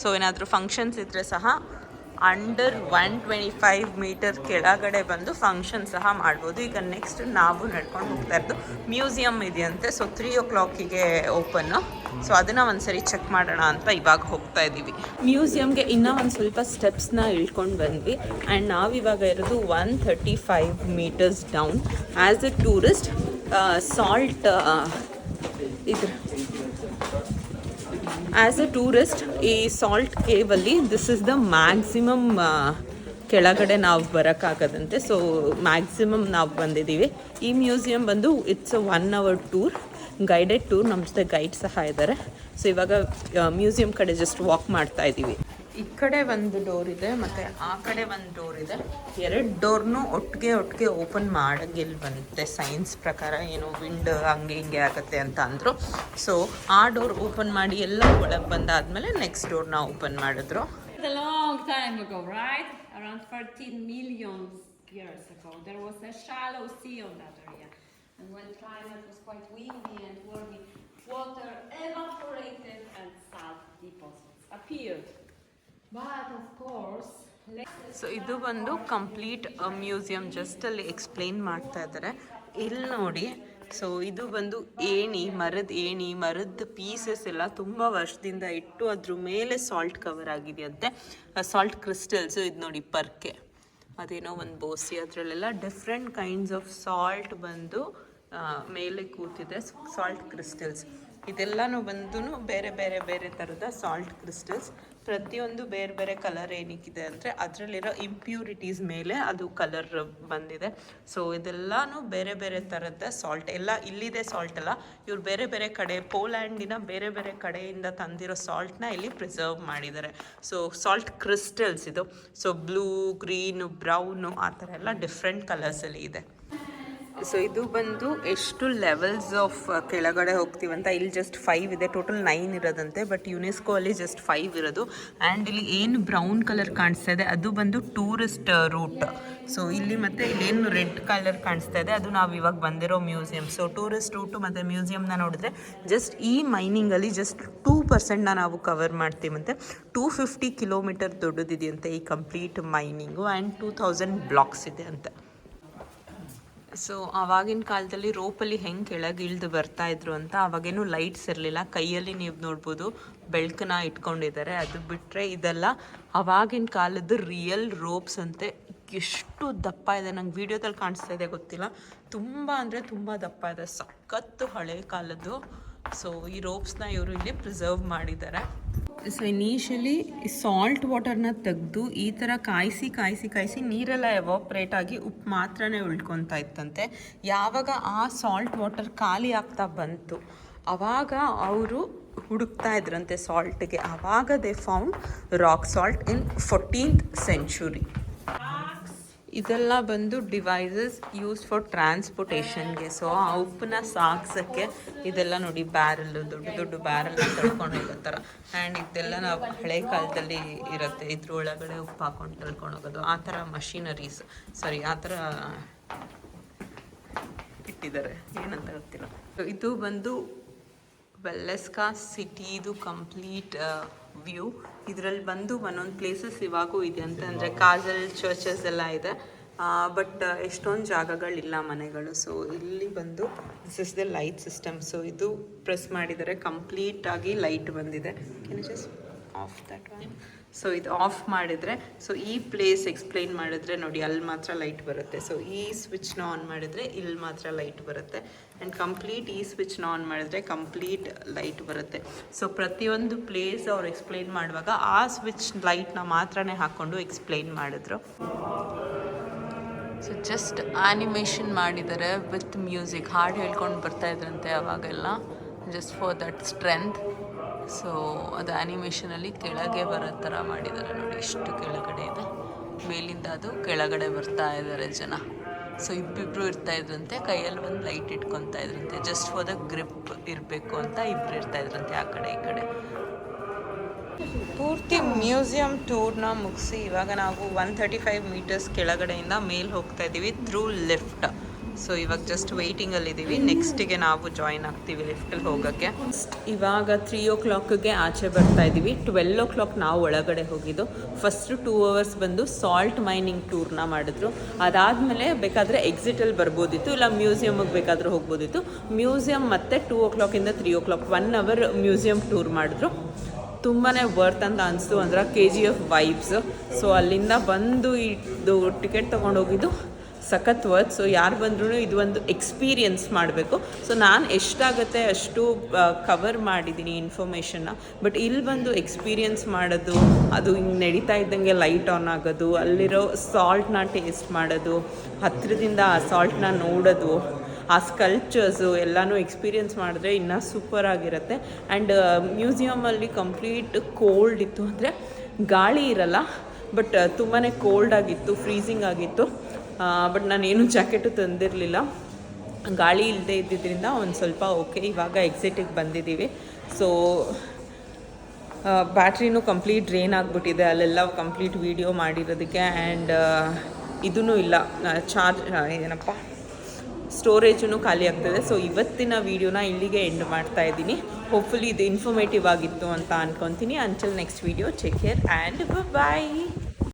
ಸೊ ಏನಾದರೂ ಫಂಕ್ಷನ್ಸ್ ಇದ್ದರೆ ಸಹ ಅಂಡರ್ 125 ಮೀಟರ್ ಕೆಳಗಡೆ ಬಂದು ಫಂಕ್ಷನ್ ಸಹ ಮಾಡ್ಬೋದು. ಈಗ ನೆಕ್ಸ್ಟ್ ನಾವು ನಡ್ಕೊಂಡು ಹೋಗ್ತಾ ಇರೋದು ಮ್ಯೂಸಿಯಂ ಇದೆಯಂತೆ. So 3 o'clock open. ಸೊ ಅದನ್ನು ಒಂದ್ಸರಿ ಚೆಕ್ ಮಾಡೋಣ ಅಂತ ಇವಾಗ ಹೋಗ್ತಾ ಇದ್ದೀವಿ. ಮ್ಯೂಸಿಯಮ್ಗೆ ಇನ್ನೂ ಒಂದು ಸ್ವಲ್ಪ ಸ್ಟೆಪ್ಸ್ನ ಇಳ್ಕೊಂಡು ಬಂದ್ವಿ. ಆ್ಯಂಡ್ ನಾವಿವಾಗ ಇರೋದು 135 metres down. As a tourist salt ಇದ್ರ ಆ್ಯಸ್ ಎ ಟೂರಿಸ್ಟ್ ಈ ಸಾಲ್ಟ್ ಕೇವಲ್ಲಿ ದಿಸ್ ಇಸ್ ದ ಮ್ಯಾಕ್ಸಿಮಮ್ ಕೆಳಗಡೆ ನಾವು ಬರೋಕ್ಕಾಗದಂತೆ. ಸೊ ಮ್ಯಾಕ್ಸಿಮಮ್ ನಾವು ಬಂದಿದ್ದೀವಿ. ಈ ಮ್ಯೂಸಿಯಂ ಬಂದು it's a 1 hour tour, guided tour. ನಮ್ಮ ಜೊತೆ ಗೈಡ್ ಸಹ ಇದ್ದಾರೆ. ಸೊ ಇವಾಗ ಮ್ಯೂಸಿಯಂ ಕಡೆ ಜಸ್ಟ್ ವಾಕ್ ಮಾಡ್ತಾ ಇದ್ದೀವಿ. ಈ ಕಡೆ ಒಂದು ಡೋರ್ ಇದೆ ಮತ್ತು ಆ ಕಡೆ ಒಂದು ಡೋರ್ ಇದೆ. 2 ಡೋರ್ನು ಒಟ್ಟಿಗೆ ಓಪನ್ ಮಾಡೋಂಗಿಲ್ಲ ಬಂತೆ. ಸೈನ್ಸ್ ಪ್ರಕಾರ ಏನೋ ವಿಂಡ್ ಹಂಗೆ ಹಿಂಗೆ ಆಗುತ್ತೆ ಅಂತ ಅಂದರು. ಸೊ ಆ ಡೋರ್ ಓಪನ್ ಮಾಡಿ ಎಲ್ಲ ಒಳಗೆ ಬಂದಾದಮೇಲೆ ನೆಕ್ಸ್ಟ್ ಡೋರ್ನ ಓಪನ್ ಮಾಡಿದ್ರು. A long time ago, right? Around 13 million years ago, there was a shallow sea on that area. And when climate was quite windy and warmy, water evaporated and salt deposits appeared. But of course, so ಇದು ಬಂದು complete museum. Just ಅಲ್ಲಿ explain ಮಾಡ್ತಾ ಇದ್ದಾರೆ. ಇಲ್ಲಿ ನೋಡಿ, so ಇದು ಬಂದು ಮರದ ಪೀಸಸ್ ಎಲ್ಲ ತುಂಬ ವರ್ಷದಿಂದ ಇಟ್ಟು ಅದ್ರ ಮೇಲೆ ಸಾಲ್ಟ್ ಕವರ್ ಆಗಿದೆಯಂತೆ. ಸಾಲ್ಟ್ ಕ್ರಿಸ್ಟಲ್ಸು ಇದು ನೋಡಿ, ಪರ್ಕೆ ಅದೇನೋ ಒಂದು ಬೋಸಿ, ಅದರಲ್ಲೆಲ್ಲ ಡಿಫ್ರೆಂಟ್ ಕೈಂಡ್ಸ್ ಆಫ್ ಸಾಲ್ಟ್ ಬಂದು ಮೇಲೆ ಕೂತಿದೆ. ಸಾಲ್ಟ್ ಕ್ರಿಸ್ಟಲ್ಸ್ ಇದೆಲ್ಲನೂ ಬಂದು ಬೇರೆ ಥರದ ಸಾಲ್ಟ್ ಕ್ರಿಸ್ಟಲ್ಸ್. ಪ್ರತಿಯೊಂದು ಬೇರೆ ಕಲರ್ ಏನಕ್ಕಿದೆ ಅಂದರೆ ಅದರಲ್ಲಿರೋ ಇಂಪ್ಯೂರಿಟೀಸ್ ಮೇಲೆ ಅದು ಕಲರ್ ಬಂದಿದೆ. ಸೊ ಇದೆಲ್ಲನೂ ಬೇರೆ ಥರದ ಸಾಲ್ಟ್. ಎಲ್ಲ ಇಲ್ಲಿದೆ ಸಾಲ್ಟ್ ಅಲ್ಲ, ಇವ್ರು ಬೇರೆ ಕಡೆ ಪೋಲ್ಯಾಂಡಿನ ಬೇರೆ ಕಡೆಯಿಂದ ತಂದಿರೋ ಸಾಲ್ಟ್ನ ಇಲ್ಲಿ ಪ್ರಿಸರ್ವ್ ಮಾಡಿದ್ದಾರೆ. ಸೊ ಸಾಲ್ಟ್ ಕ್ರಿಸ್ಟಲ್ಸ್ ಇದು. ಸೊ ಬ್ಲೂ, ಗ್ರೀನು, ಬ್ರೌನು ಆ ಥರ ಎಲ್ಲ ಡಿಫ್ರೆಂಟ್ ಕಲರ್ಸಲ್ಲಿ ಇದೆ. ಸೊ ಇದು ಬಂದು ಎಷ್ಟು ಲೆವೆಲ್ಸ್ ಆಫ್ ಕೆಳಗಡೆ ಹೋಗ್ತೀವಂತ. ಇಲ್ಲಿ ಜಸ್ಟ್ 5 ಇದೆ, ಟೋಟಲ್ 9 ಇರೋದಂತೆ. ಬಟ್ ಯುನೆಸ್ಕೋ ಅಲ್ಲಿ ಜಸ್ಟ್ 5 ಇರೋದು. ಆ್ಯಂಡ್ ಇಲ್ಲಿ ಏನು ಬ್ರೌನ್ ಕಲರ್ ಕಾಣಿಸ್ತಾ ಇದೆ ಅದು ಬಂದು ಟೂರಿಸ್ಟ್ ರೂಟ್. ಸೊ ಇಲ್ಲಿ ಮತ್ತು ಇಲ್ಲೇನು ರೆಡ್ ಕಲರ್ ಕಾಣಿಸ್ತಾ ಇದೆ ಅದು ನಾವು ಇವಾಗ ಬಂದಿರೋ ಮ್ಯೂಸಿಯಂ. ಸೊ ಟೂರಿಸ್ಟ್ ರೂಟು ಮತ್ತು ಮ್ಯೂಸಿಯಮ್ನ ನೋಡಿದ್ರೆ ಜಸ್ಟ್ ಈ ಮೈನಿಂಗಲ್ಲಿ ಜಸ್ಟ್ 2% ನಾವು ಕವರ್ ಮಾಡ್ತೀವಂತೆ. 250 ಕಿಲೋಮೀಟರ್ ದೊಡ್ಡದಿದೆಯಂತೆ ಈ ಕಂಪ್ಲೀಟ್ ಮೈನಿಂಗು. ಆ್ಯಂಡ್ 2000 ಬ್ಲಾಕ್ಸ್ ಇದೆ ಅಂತ. ಸೊ ಆವಾಗಿನ ಕಾಲದಲ್ಲಿ ರೋಪಲ್ಲಿ ಹೆಂಗೆ ಕೆಳಗೆ ಇಳಿದು ಬರ್ತಾಯಿದ್ರು ಅಂತ. ಆವಾಗೇನು ಲೈಟ್ಸ್ ಇರಲಿಲ್ಲ, ಕೈಯಲ್ಲಿ ನೀವು ನೋಡ್ಬೋದು ಬೆಳಕನ್ನ ಇಟ್ಕೊಂಡಿದ್ದಾರೆ. ಅದು ಬಿಟ್ಟರೆ ಇದೆಲ್ಲ ಆವಾಗಿನ ಕಾಲದ್ದು ರಿಯಲ್ ರೋಪ್ಸ್ ಅಂತೆ. ಎಷ್ಟು ದಪ್ಪ ಇದೆ, ನಂಗೆ ವೀಡಿಯೋದಲ್ಲಿ ಕಾಣಿಸ್ತಾ ಇದೆ ಗೊತ್ತಿಲ್ಲ, ತುಂಬ ಅಂದರೆ ತುಂಬ ದಪ್ಪ ಇದೆ, ಸಖತ್ತು ಹಳೆ ಕಾಲದ್ದು. ಸೊ ಈ ರೋಪ್ಸ್ನ ಇವರು ಇಲ್ಲಿ ಪ್ರಿಸರ್ವ್ ಮಾಡಿದ್ದಾರೆ. ಸೊ ಇನಿಷಿಯಲಿ ಸಾಲ್ಟ್ ವಾಟರ್ನ ತೆಗೆದು ಈ ಥರ ಕಾಯಿಸಿ ನೀರೆಲ್ಲ ಎವಾಪ್ರೇಟ್ ಆಗಿ ಉಪ್ಪು ಮಾತ್ರನೇ ಉಳ್ಕೊತಾ ಇತ್ತಂತೆ. ಯಾವಾಗ ಆ ಸಾಲ್ಟ್ ವಾಟರ್ ಖಾಲಿ ಆಗ್ತಾ ಬಂತು ಆವಾಗ ಅವರು ಹುಡುಕ್ತಾ ಇದ್ರಂತೆ ಸಾಲ್ಟ್ಗೆ. ಆವಾಗ they found rock salt in 14th century. ಇದೆಲ್ಲ ಬಂದು ಡಿವೈಸಸ್ ಯೂಸ್ ಫಾರ್ ಟ್ರಾನ್ಸ್ಪೋರ್ಟೇಷನ್ಗೆ. ಸೊ ಆ ಉಪ್ಪನ್ನ ಸಾಗ್ಸೋಕ್ಕೆ ಇದೆಲ್ಲ ನೋಡಿ, ಬ್ಯಾರಲ್ಲು, ದೊಡ್ಡ ಬ್ಯಾರಲ್ನ ತಳ್ಕೊಂಡು ಹೋಗೋ ಥರ. ಆ್ಯಂಡ್ ಇದೆಲ್ಲ ನಾವು ಹಳೆ ಕಾಲದಲ್ಲಿ ಇರುತ್ತೆ, ಇದ್ರೊಳಗಡೆ ಉಪ್ಪು ಹಾಕೊಂಡು ತಳ್ಕೊಂಡು ಹೋಗೋದು. ಆ ಥರ ಮಷಿನರೀಸ್, ಆ ಥರ ಇಟ್ಟಿದ್ದಾರೆ, ಏನಂತ ಗೊತ್ತಿಲ್ಲ. ಇದು ಬಂದು ವೆಲ್ಲೆಸ್ಕಾ ಸಿಟಿದು ಕಂಪ್ಲೀಟ್ ವ್ಯೂ. ಇದರಲ್ಲಿ ಬಂದು ಒಂದೊಂದು ಪ್ಲೇಸಸ್ ಇವಾಗೂ ಇದೆ ಅಂತಂದರೆ ಕಾಜಲ್ ಚರ್ಚಸ್ ಎಲ್ಲ ಇದೆ. ಬಟ್ ಎಷ್ಟೊಂದು ಜಾಗಗಳಿಲ್ಲ ಮನೆಗಳು. ಸೊ ಇಲ್ಲಿ ಬಂದು this is the light system. So ಇದು ಪ್ರೆಸ್ ಮಾಡಿದರೆ ಕಂಪ್ಲೀಟಾಗಿ ಲೈಟ್ ಬಂದಿದೆ. Can you just off that one? So ಇದು ಆಫ್ ಮಾಡಿದರೆ, ಸೊ ಈ ಪ್ಲೇಸ್ ಎಕ್ಸ್ಪ್ಲೈನ್ ಮಾಡಿದ್ರೆ ನೋಡಿ ಅಲ್ಲಿ ಮಾತ್ರ ಲೈಟ್ ಬರುತ್ತೆ. ಸೊ ಈ ಸ್ವಿಚ್ನ ಆನ್ ಮಾಡಿದರೆ ಇಲ್ಲಿ ಮಾತ್ರ ಲೈಟ್ ಬರುತ್ತೆ. ಆ್ಯಂಡ್ ಕಂಪ್ಲೀಟ್ ಈ ಸ್ವಿಚ್ನ ಆನ್ ಮಾಡಿದ್ರೆ ಕಂಪ್ಲೀಟ್ ಲೈಟ್ ಬರುತ್ತೆ. ಸೊ ಪ್ರತಿಯೊಂದು ಪ್ಲೇಸ್ ಅವ್ರು ಎಕ್ಸ್ಪ್ಲೈನ್ ಮಾಡುವಾಗ ಆ ಸ್ವಿಚ್ ಲೈಟ್ನ ಮಾತ್ರನೇ ಹಾಕ್ಕೊಂಡು ಎಕ್ಸ್ಪ್ಲೈನ್ ಮಾಡಿದ್ರು. ಸೊ ಜಸ್ಟ್ ಆ್ಯನಿಮೇಷನ್ ಮಾಡಿದ್ದಾರೆ ವಿತ್ ಮ್ಯೂಸಿಕ್. ಹಾಡು ಹೇಳ್ಕೊಂಡು ಬರ್ತಾ ಇದ್ರಂತೆ ಅವಾಗೆಲ್ಲ. Just for that strength. So ಅದು ಆ್ಯನಿಮೇಷನಲ್ಲಿ ಕೆಳಗೆ ಬರೋ ಥರ ಮಾಡಿದ್ದಾರೆ ನೋಡಿ, ಇಷ್ಟು ಕೆಳಗಡೆ ಇದೆ, ಮೇಲಿಂದ ಅದು ಕೆಳಗಡೆ ಬರ್ತಾ ಇದ್ದಾರೆ ಜನ. ಸೊ ಇಬ್ಬಿಬ್ರು ಇರ್ತಾ ಇದ್ರಂತೆ, ಕೈಯಲ್ಲಿ ಒಂದು ಲೈಟ್ ಇಟ್ಕೊತಾ ಇದ್ರಂತೆ, ಜಸ್ಟ್ ಫಾರ್ ದ ಗ್ರಿಪ್ ಇರಬೇಕು ಅಂತ ಇಬ್ರು ಇರ್ತಾ ಇದ್ರಂತೆ ಆ ಕಡೆ ಈ ಕಡೆ. ಪೂರ್ತಿ ಮ್ಯೂಸಿಯಂ ಟೂರ್ನ ಮುಗಿಸಿ ಇವಾಗ ನಾವು 135 ಮೀಟರ್ಸ್ ಕೆಳಗಡೆಯಿಂದ ಮೇಲೆ ಹೋಗ್ತಾ ಇದ್ದೀವಿ ಥ್ರೂ ಲಿಫ್ಟ್. ಸೊ ಇವಾಗ ಜಸ್ಟ್ ವೆಯ್ಟಿಂಗಲ್ಲಿದ್ದೀವಿ, ನೆಕ್ಸ್ಟಿಗೆ ನಾವು ಜಾಯಿನ್ ಆಗ್ತೀವಿ ಲಿಫ್ಟಲ್ಲಿ ಹೋಗೋಕ್ಕೆ. ಇವಾಗ 3 o'clockಗೆ ಆಚೆ ಬರ್ತಾ ಇದ್ದೀವಿ. 12 o'clock ನಾವು ಒಳಗಡೆ ಹೋಗಿದ್ದು. ಫಸ್ಟ್ 2 hours ಬಂದು ಸಾಲ್ಟ್ ಮೈನಿಂಗ್ ಟೂರ್ನ ಮಾಡಿದ್ರು. ಅದಾದಮೇಲೆ ಬೇಕಾದರೆ ಎಕ್ಸಿಟಲ್ಲಿ ಬರ್ಬೋದಿತ್ತು, ಇಲ್ಲ ಮ್ಯೂಸಿಯಮ್ಗೆ ಬೇಕಾದರೂ ಹೋಗ್ಬೋದಿತ್ತು. ಮ್ಯೂಸಿಯಮ್ ಮತ್ತು 2 o'clockಯಿಂದ 3 o'clock 1 hour ಮ್ಯೂಸಿಯಂ ಟೂರ್ ಮಾಡಿದ್ರು. ತುಂಬಾ ವರ್ತ್ ಅಂತ ಅನಿಸ್ತು, ಅಂದ್ರೆ KGF ವೈಬ್ಸ್. ಸೊ ಅಲ್ಲಿಂದ ಬಂದು ಇದು ಟಿಕೆಟ್ ತೊಗೊಂಡೋಗಿದ್ದು ಸಖತ್ ವರ್ತ್. ಸೊ ಯಾರು ಬಂದ್ರೂ ಇದು ಒಂದು ಎಕ್ಸ್ಪೀರಿಯನ್ಸ್ ಮಾಡಬೇಕು. ಸೊ ನಾನು ಎಷ್ಟಾಗುತ್ತೆ ಅಷ್ಟು ಕವರ್ ಮಾಡಿದ್ದೀನಿ ಇನ್ಫಾರ್ಮೇಷನ್ನ. ಬಟ್ ಇಲ್ಲಿ ಬಂದು ಎಕ್ಸ್ಪೀರಿಯನ್ಸ್ ಮಾಡೋದು, ಅದು ಹಿಂಗೆ ನಡೀತಾ ಇದ್ದಂಗೆ ಲೈಟ್ ಆನ್ ಆಗೋದು, ಅಲ್ಲಿರೋ ಸಾಲ್ಟ್ನ ಟೇಸ್ಟ್ ಮಾಡೋದು, ಹತ್ತಿರದಿಂದ ಆ ಸಾಲ್ಟ್ನ ನೋಡೋದು, ಆ ಸ್ಕಲ್ಪ್ಚರ್ಸು ಎಲ್ಲನೂ ಎಕ್ಸ್ಪೀರಿಯನ್ಸ್ ಮಾಡಿದ್ರೆ ಇನ್ನೂ ಸೂಪರಾಗಿರುತ್ತೆ. ಆ್ಯಂಡ್ ಮ್ಯೂಸಿಯಮಲ್ಲಿ ಕಂಪ್ಲೀಟ್ ಕೋಲ್ಡ್ ಇತ್ತು, ಅಂದರೆ ಗಾಳಿ ಇರಲ್ಲ, ಬಟ್ ತುಂಬಾ ಕೋಲ್ಡ್ ಆಗಿತ್ತು, ಫ್ರೀಸಿಂಗ್ ಆಗಿತ್ತು. ಬಟ್ ನಾನೇನು ಜಾಕೆಟು ತಂದಿರಲಿಲ್ಲ, ಗಾಳಿ ಇಲ್ಲದೆ ಇದ್ದಿದ್ದರಿಂದ ಒಂದು ಸ್ವಲ್ಪ ಓಕೆ. ಇವಾಗ ಎಕ್ಸಿಟಿಗೆ ಬಂದಿದ್ದೀವಿ. ಸೊ ಬ್ಯಾಟ್ರಿನೂ ಕಂಪ್ಲೀಟ್ ಡ್ರೈನ್ ಆಗಿಬಿಟ್ಟಿದೆ ಅಲ್ಲೆಲ್ಲ ಕಂಪ್ಲೀಟ್ ವೀಡಿಯೋ ಮಾಡಿರೋದಕ್ಕೆ. ಆ್ಯಂಡ್ ಇದೂ ಇಲ್ಲ, ಚಾರ್ಜ್ ಏನಪ್ಪ ಸ್ಟೋರೇಜೂ ಖಾಲಿ ಆಗ್ತದೆ. ಸೊ ಇವತ್ತಿನ ವೀಡಿಯೋನ ಇಲ್ಲಿಗೆ ಎಂಡ್ ಮಾಡ್ತಾ ಇದ್ದೀನಿ. ಹೋಪ್ಫುಲಿ ಇದು ಇನ್ಫಾರ್ಮೇಟಿವ್ ಆಗಿತ್ತು ಅಂತ ಅನ್ಕೊತೀನಿ. Until next video, take care and bye.